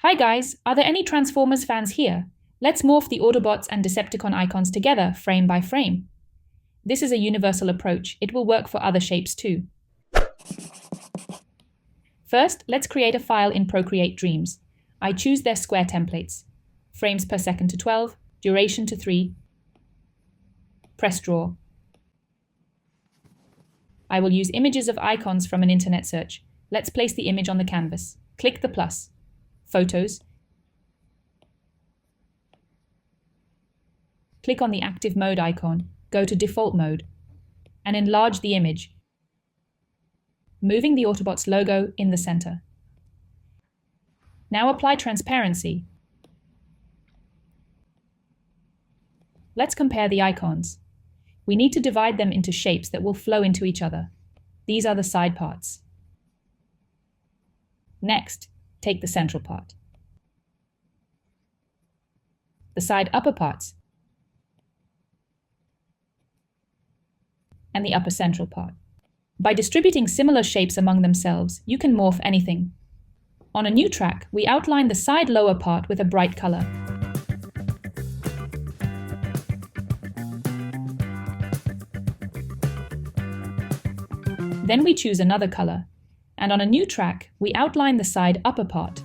Hi guys, are there any Transformers fans here? Let's morph the Autobots and Decepticon icons together, frame by frame. This is a universal approach. It will work for other shapes too. First, let's create a file in Procreate Dreams. I choose their square templates. Frames per second to 12, duration to 3. Press Draw. I will use images of icons from an internet search. Let's place the image on the canvas. Click the plus. Photos. Click on the active mode icon, go to default mode, and enlarge the image, moving the Autobots logo in the center. Now apply transparency. Let's compare the icons. We need to divide them into shapes that will flow into each other. These are the side parts. Next, take the central part, the side upper parts, and the upper central part. By distributing similar shapes among themselves, you can morph anything. On a new track, we outline the side lower part with a bright color. Then we choose another color, and on a new track, we outline the side upper part.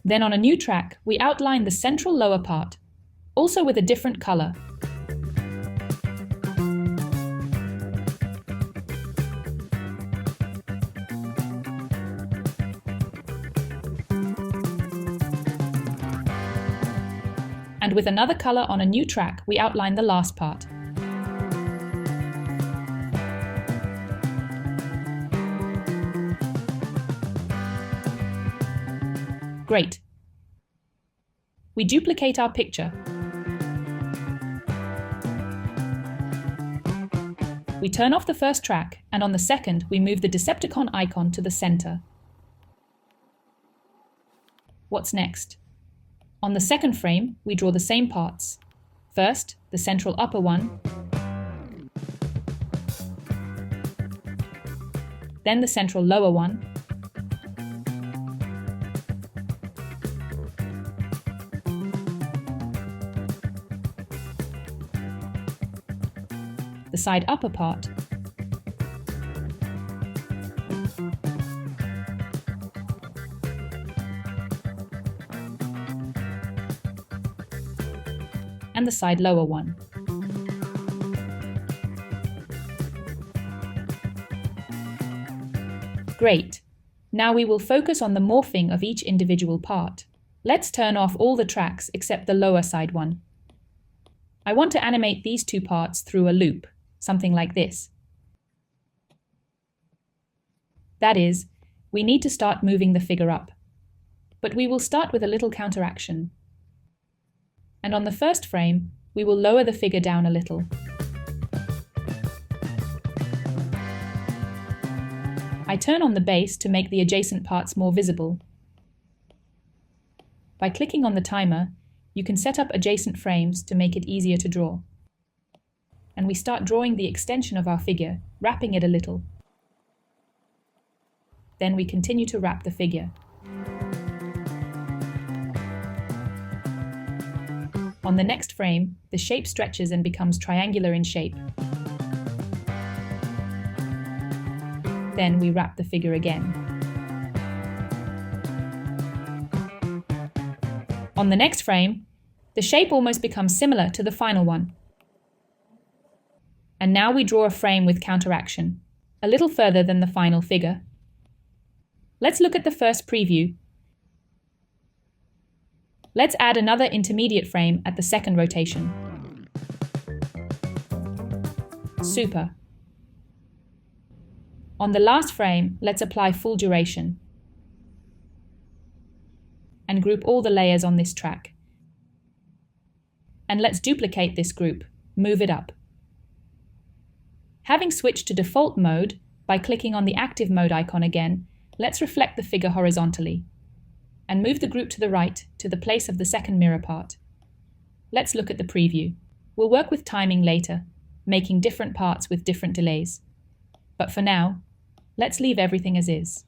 Then on a new track, we outline the central lower part, also with a different color. And with another color on a new track, we outline the last part. Great. We duplicate our picture. We turn off the first track, and on the second, we move the Decepticon icon to the center. What's next? On the second frame, we draw the same parts. First, the central upper one, then the central lower one, the side upper part, and the side lower one. Great! Now we will focus on the morphing of each individual part. Let's turn off all the tracks except the lower side one. I want to animate these two parts through a loop, something like this. That is, we need to start moving the figure up. But we will start with a little counteraction. And on the first frame, we will lower the figure down a little. I turn on the base to make the adjacent parts more visible. By clicking on the timer, you can set up adjacent frames to make it easier to draw. And we start drawing the extension of our figure, wrapping it a little. Then we continue to wrap the figure. On the next frame, the shape stretches and becomes triangular in shape. Then we wrap the figure again. On the next frame, the shape almost becomes similar to the final one. And now we draw a frame with counteraction, a little further than the final figure. Let's look at the first preview. Let's add another intermediate frame at the second rotation. Super. On the last frame, let's apply full duration and group all the layers on this track. And let's duplicate this group, move it up. Having switched to default mode, by clicking on the active mode icon again, let's reflect the figure horizontally. and move the group to the right to the place of the second mirror part. Let's look at the preview. We'll work with timing later, making different parts with different delays. But for now, let's leave everything as is.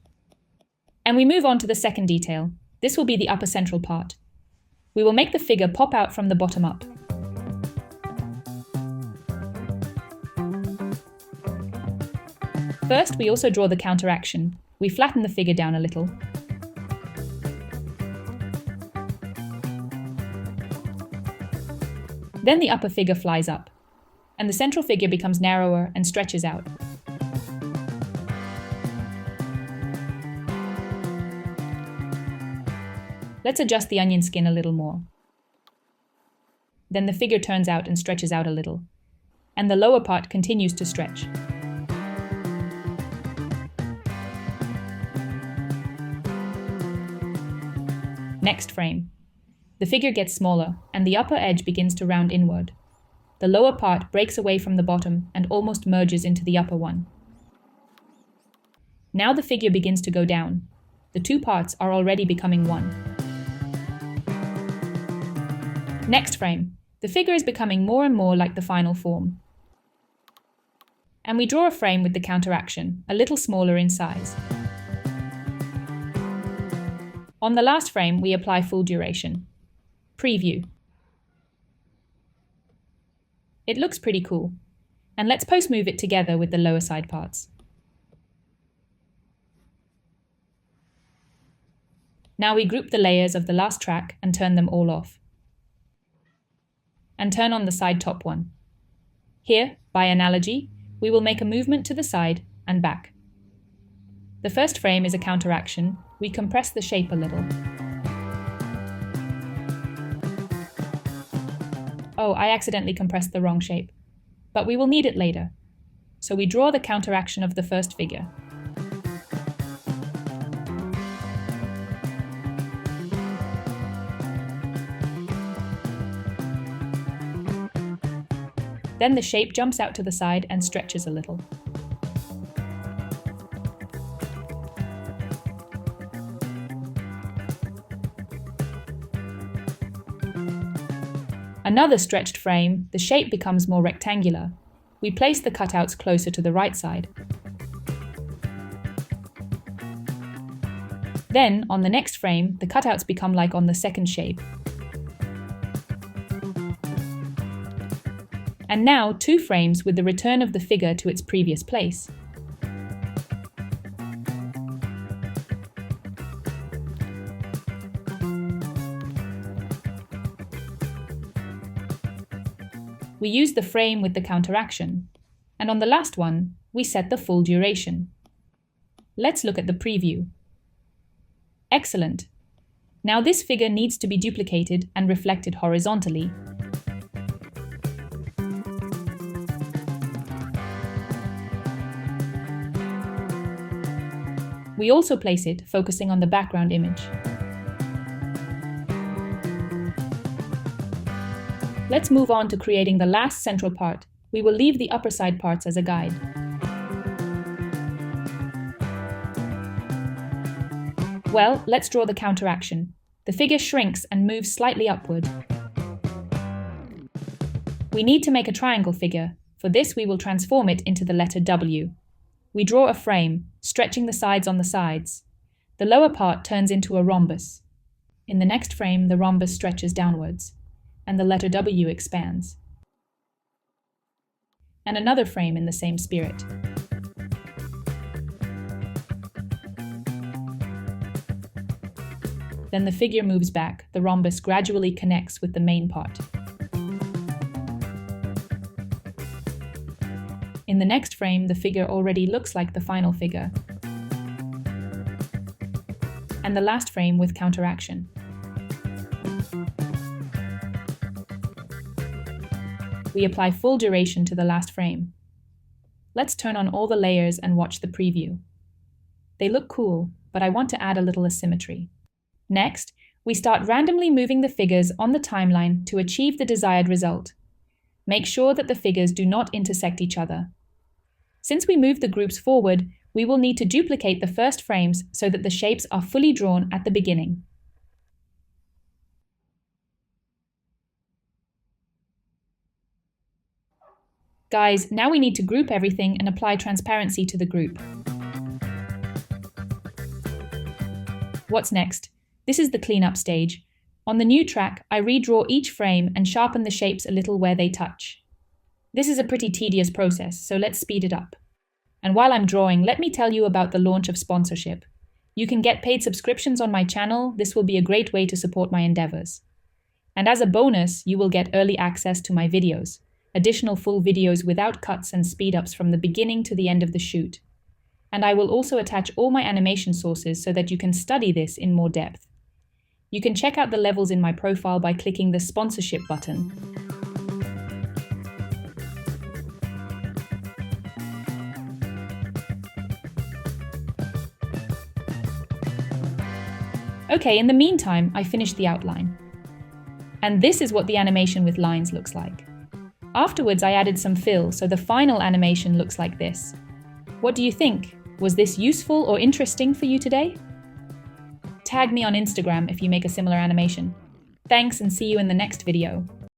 And we move on to the second detail. This will be the upper central part. We will make the figure pop out from the bottom up. First, we also draw the counteraction. We flatten the figure down a little. Then the upper figure flies up, and the central figure becomes narrower and stretches out. Let's adjust the onion skin a little more. Then the figure turns out and stretches out a little, and the lower part continues to stretch. Next frame. The figure gets smaller, and the upper edge begins to round inward. The lower part breaks away from the bottom and almost merges into the upper one. Now the figure begins to go down. The two parts are already becoming one. Next frame. The figure is becoming more and more like the final form. And we draw a frame with the counteraction, a little smaller in size. On the last frame, we apply full duration. Preview. It looks pretty cool. And let's post-move it together with the lower side parts. Now we group the layers of the last track and turn them all off. And turn on the side top one. Here, by analogy, we will make a movement to the side and back. The first frame is a counteraction. We compress the shape a little. Oh, I accidentally compressed the wrong shape. But we will need it later. So we draw the counteraction of the first figure. Then the shape jumps out to the side and stretches a little. Another stretched frame, the shape becomes more rectangular. We place the cutouts closer to the right side. Then, on the next frame, the cutouts become like on the second shape. And now, 2 frames with the return of the figure to its previous place. We use the frame with the counteraction, and on the last one, we set the full duration. Let's look at the preview. Excellent. Now this figure needs to be duplicated and reflected horizontally. We also place it focusing on the background image. Let's move on to creating the last central part. We will leave the upper side parts as a guide. Well, let's draw the counteraction. The figure shrinks and moves slightly upward. We need to make a triangle figure. For this, we will transform it into the letter W. We draw a frame, stretching the sides on the sides. The lower part turns into a rhombus. In the next frame, the rhombus stretches downwards, and the letter W expands. And another frame in the same spirit. Then the figure moves back. The rhombus gradually connects with the main part. In the next frame, the figure already looks like the final figure. And the last frame with counteraction. We apply full duration to the last frame. Let's turn on all the layers and watch the preview. They look cool, but I want to add a little asymmetry. Next, we start randomly moving the figures on the timeline to achieve the desired result. Make sure that the figures do not intersect each other. Since we move the groups forward, we will need to duplicate the first frames so that the shapes are fully drawn at the beginning. Guys, now we need to group everything and apply transparency to the group. What's next? This is the cleanup stage. On the new track, I redraw each frame and sharpen the shapes a little where they touch. This is a pretty tedious process, so let's speed it up. And while I'm drawing, let me tell you about the launch of sponsorship. You can get paid subscriptions on my channel. This will be a great way to support my endeavors. And as a bonus, you will get early access to my videos, additional full videos without cuts and speed-ups from the beginning to the end of the shoot. And I will also attach all my animation sources so that you can study this in more depth. You can check out the levels in my profile by clicking the sponsorship button. Okay, in the meantime, I finished the outline. And this is what the animation with lines looks like. Afterwards, I added some fill, so the final animation looks like this. What do you think? Was this useful or interesting for you today? Tag me on Instagram if you make a similar animation. Thanks, and see you in the next video.